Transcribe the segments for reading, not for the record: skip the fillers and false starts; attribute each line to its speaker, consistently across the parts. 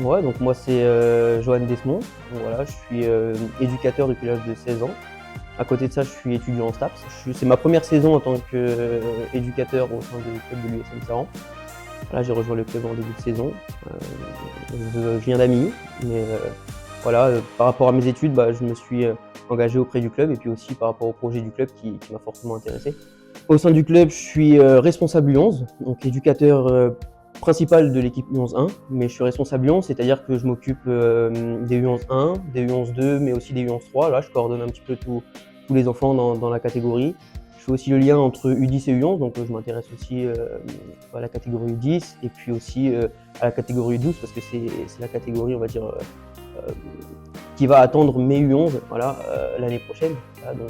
Speaker 1: Ouais, donc moi c'est Johan Desmond. Donc voilà, je suis éducateur depuis l'âge de 16 ans. À côté de ça, je suis étudiant en STAPS. C'est ma première saison en tant qu'éducateur au sein du club de l'USM Saran. Voilà, j'ai rejoint le club en début de saison. Je viens d'Amy, mais voilà, par rapport à mes études, je me suis engagé auprès du club et puis aussi par rapport au projet du club qui m'a fortement intéressé. Au sein du club, je suis responsable U11, donc éducateur principal de l'équipe U11-1, mais je suis responsable U11, c'est-à-dire que je m'occupe des U11-1, des U11-2, mais aussi des U11-3. Là, je coordonne un petit peu tous les enfants dans la catégorie. Je fais aussi le lien entre U10 et U11, donc je m'intéresse aussi à la catégorie U10 et puis aussi à la catégorie U12 parce que c'est la catégorie, on va dire, qui va attendre mes U11 voilà, l'année prochaine. Voilà, donc,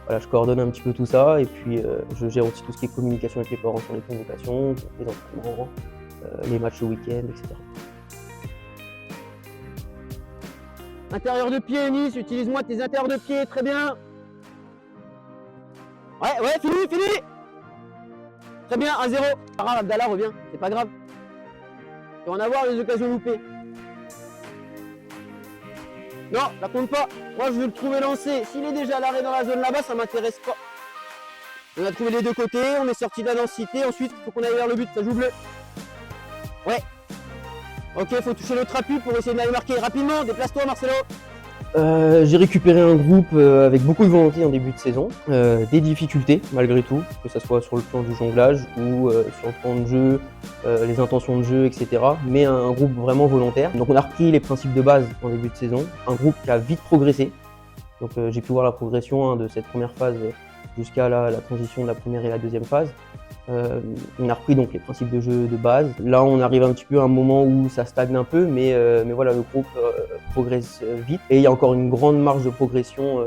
Speaker 1: voilà, je coordonne un petit peu tout ça et puis je gère aussi tout ce qui est communication avec les parents sur les convocations, les entraînements, les matchs le week-end, etc.
Speaker 2: Intérieur de pied, Nice, utilise-moi tes intérieurs de pied, très bien. Ouais, fini. Très bien, 1-0. Pas grave, Abdallah, reviens, c'est pas grave. Tu vas en avoir les occasions loupées. Non, ça compte pas. Moi, je veux le trouver lancé. S'il est déjà à l'arrêt dans la zone là-bas, ça m'intéresse pas. On a trouvé les deux côtés, on est sorti de la densité. Ensuite, il faut qu'on aille vers le but, ça joue bleu. Ouais. Ok, faut toucher l'autre appui pour essayer d'aller marquer. Rapidement, déplace-toi, Marcelo.
Speaker 1: J'ai récupéré un groupe avec beaucoup de volonté en début de saison, des difficultés malgré tout, que ce soit sur le plan du jonglage ou sur le plan de jeu, les intentions de jeu, etc. Mais un groupe vraiment volontaire. Donc on a repris les principes de base en début de saison, un groupe qui a vite progressé. Donc j'ai pu voir la progression de cette première phase jusqu'à la transition de la première et la deuxième phase. On a repris donc les principes de jeu de base. Là, on arrive un petit peu à un moment où ça stagne un peu, mais voilà, le groupe progresse vite. Et il y a encore une grande marge de progression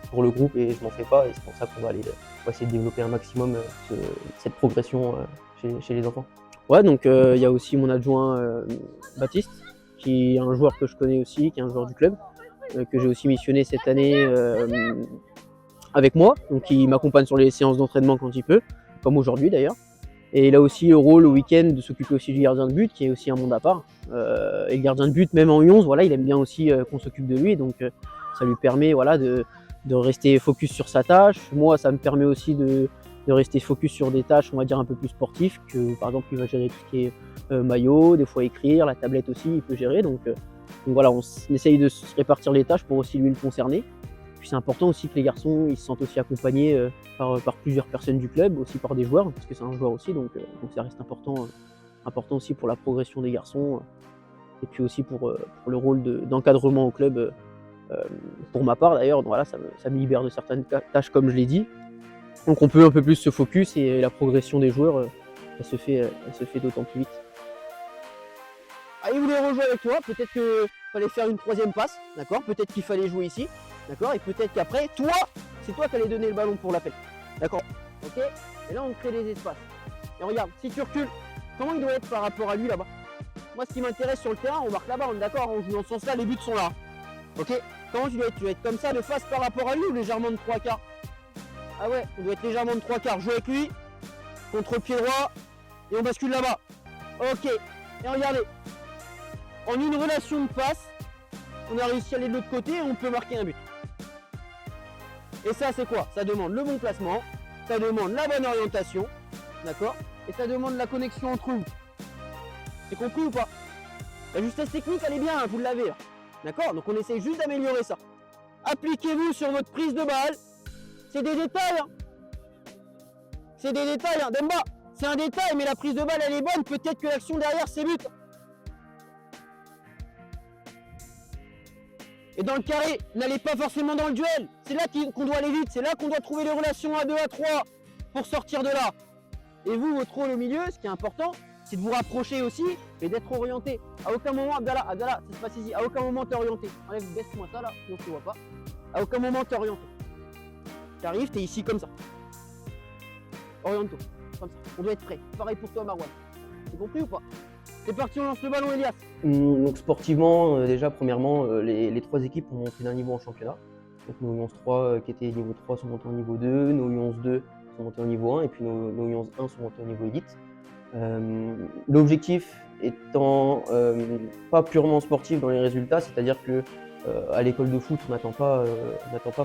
Speaker 1: pour le groupe et je m'en fais pas. Et c'est pour ça qu'on va essayer de développer un maximum cette progression chez les enfants. Ouais, donc il y a aussi mon adjoint Baptiste, qui est un joueur que je connais aussi, qui est un joueur du club, que j'ai aussi missionné cette année avec moi. Donc il m'accompagne sur les séances d'entraînement quand il peut, comme aujourd'hui d'ailleurs. Et il a aussi le rôle au week-end de s'occuper aussi du gardien de but, qui est aussi un monde à part. Et le gardien de but, même en U11, voilà, il aime bien aussi qu'on s'occupe de lui. Donc ça lui permet voilà, de rester focus sur sa tâche. Moi, ça me permet aussi de rester focus sur des tâches, on va dire, un peu plus sportives, que par exemple, il va gérer tout ce qui est maillot, des fois écrire, la tablette aussi, il peut gérer. Donc voilà, on essaye de se répartir les tâches pour aussi lui le concerner. Puis c'est important aussi que les garçons ils se sentent aussi accompagnés par plusieurs personnes du club, aussi par des joueurs, parce que c'est un joueur aussi, donc ça reste important aussi pour la progression des garçons, et puis aussi pour le rôle d'encadrement au club, pour ma part d'ailleurs. Voilà, ça me libère de certaines tâches comme je l'ai dit. Donc on peut un peu plus se focus et la progression des joueurs, elle se fait d'autant plus vite. Ah, il voulait rejouer avec toi, peut-être qu'il fallait faire une troisième passe, d'accord? Peut-être qu'il fallait jouer ici. D'accord? Et peut-être qu'après, toi, c'est toi qui allais donner le ballon pour l'appel. D'accord? Ok? Et là, on crée des espaces. Et regarde, si tu recules, comment il doit être par rapport à lui là-bas? Moi, ce qui m'intéresse sur le terrain, on marque là-bas, on est d'accord? On joue dans ce sens-là, les buts sont là. Ok? Comment tu dois être? Tu dois être comme ça, de face par rapport à lui ou légèrement de 3/4? Ah ouais, on doit être légèrement de 3/4. Joue avec lui, contre pied droit, et on bascule là-bas. Ok. Et regardez, en une relation de passe, on a réussi à aller de l'autre côté et on peut marquer un but. Et ça, c'est quoi? Ça demande le bon placement, ça demande la bonne orientation, d'accord? Et ça demande la connexion entre vous. C'est compris ou pas? La justesse technique, elle est bien, hein, vous l'avez là. D'accord? Donc on essaye juste d'améliorer ça. Appliquez-vous sur votre prise de balle. C'est des détails, hein. C'est des détails, hein. Demba, c'est un détail, mais la prise de balle, elle est bonne. Peut-être que l'action derrière, c'est but. Et dans le carré, n'allez pas forcément dans le duel. C'est là qu'on doit aller vite, c'est là qu'on doit trouver les relations à 2, à 3 pour sortir de là. Et vous, votre rôle au milieu, ce qui est important, c'est de vous rapprocher aussi et d'être orienté. À aucun moment, Abdallah, ça se passe ici, à aucun moment t'es orienté. Enlève, baisse-moi ça là, sinon je te vois pas. À aucun moment t'es orienté. T'arrives, t'es ici comme ça. Oriente-toi, comme ça. On doit être prêt. Pareil pour toi, Marwan. C'est compris ou pas? C'est parti, on lance le ballon, Elias. Donc sportivement, déjà, premièrement, les trois équipes ont monté d'un niveau en championnat. Donc nos U11-3 qui étaient niveau 3 sont montés au niveau 2, nos U11-2 sont montés au niveau 1 et puis nos U11-1 sont montés au niveau élite. L'objectif étant pas purement sportif dans les résultats, c'est-à-dire que à l'école de foot, on n'attend pas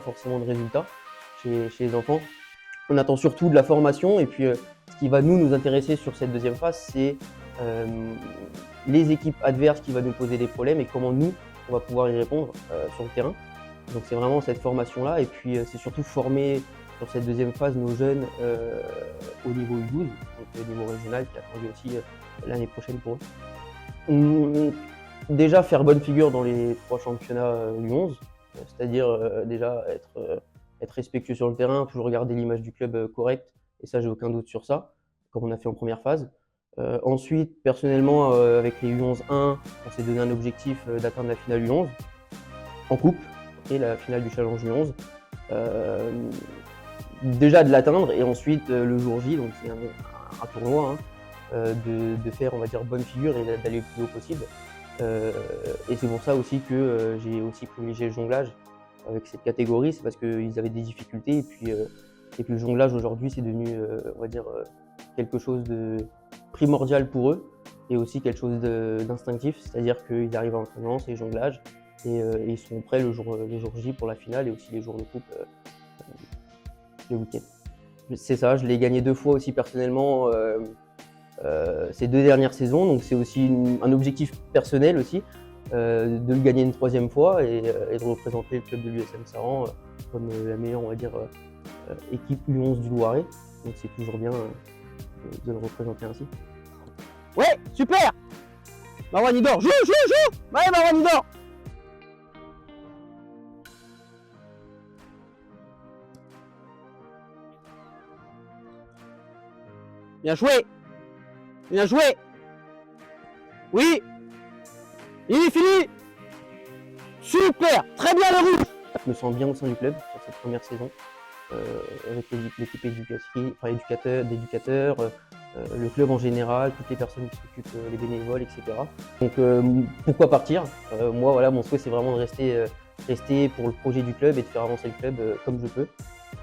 Speaker 1: forcément de résultats chez les enfants. On attend surtout de la formation et puis ce qui va nous intéresser sur cette deuxième phase, c'est les équipes adverses qui vont nous poser des problèmes et comment nous, on va pouvoir y répondre sur le terrain. Donc c'est vraiment cette formation-là et puis c'est surtout former sur cette deuxième phase nos jeunes au niveau U12, donc au niveau régional qui est attendu aussi l'année prochaine pour eux. Déjà faire bonne figure dans les 3 championnats U11, c'est-à-dire déjà être respectueux sur le terrain, toujours garder l'image du club correcte, et ça j'ai aucun doute sur ça, comme on a fait en première phase. Ensuite, personnellement, avec les U11-1, on s'est donné un objectif d'atteindre la finale U11 en coupe, et la finale du challenge U11. Déjà de l'atteindre, et ensuite le jour J, donc c'est un tournoi, de faire, on va dire, bonne figure et d'aller le plus haut possible. Et c'est pour ça aussi que j'ai aussi privilégié le jonglage avec cette catégorie, c'est parce qu'ils avaient des difficultés et puis le jonglage aujourd'hui c'est devenu on va dire quelque chose de primordial pour eux et aussi quelque chose d'instinctif, c'est-à-dire qu'ils arrivent à l'entraînement, c'est le jonglage et ils sont prêts le jour J pour la finale et aussi les jours de coupe le week-end. C'est ça, je l'ai gagné 2 fois aussi personnellement ces 2 dernières saisons, donc c'est aussi un objectif personnel aussi, de le gagner une 3e fois et de représenter le club de l'USM Saran comme la meilleure, on va dire, équipe U11 du Loiret. Donc c'est toujours bien de le représenter ainsi.
Speaker 2: Ouais, super. Marwan il dort, joue. Ouais, Marwan il dort. Bien joué. Bien joué. Oui. Il est fini. Super. Très bien le rouge.
Speaker 1: Je me sens bien au sein du club sur cette première saison, avec l'équipe d'éducateurs, le club en général, toutes les personnes qui s'occupent, les bénévoles, etc. Donc pourquoi partir? Moi voilà, mon souhait c'est vraiment de rester pour le projet du club et de faire avancer le club comme je peux.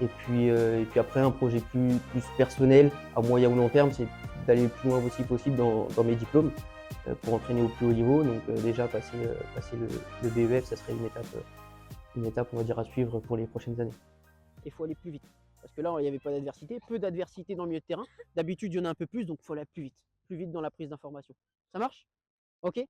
Speaker 1: Et puis après un projet plus personnel à moyen ou long terme, c'est d'aller le plus loin aussi possible dans mes diplômes pour entraîner au plus haut niveau. Donc déjà passer le BEF, ça serait une étape on va dire à suivre pour les prochaines années.
Speaker 2: Il faut aller plus vite. Parce que là, il n'y avait pas d'adversité, peu d'adversité dans le milieu de terrain. D'habitude, il y en a un peu plus, donc il faut aller plus vite. Plus vite dans la prise d'information. Ça marche? Ok?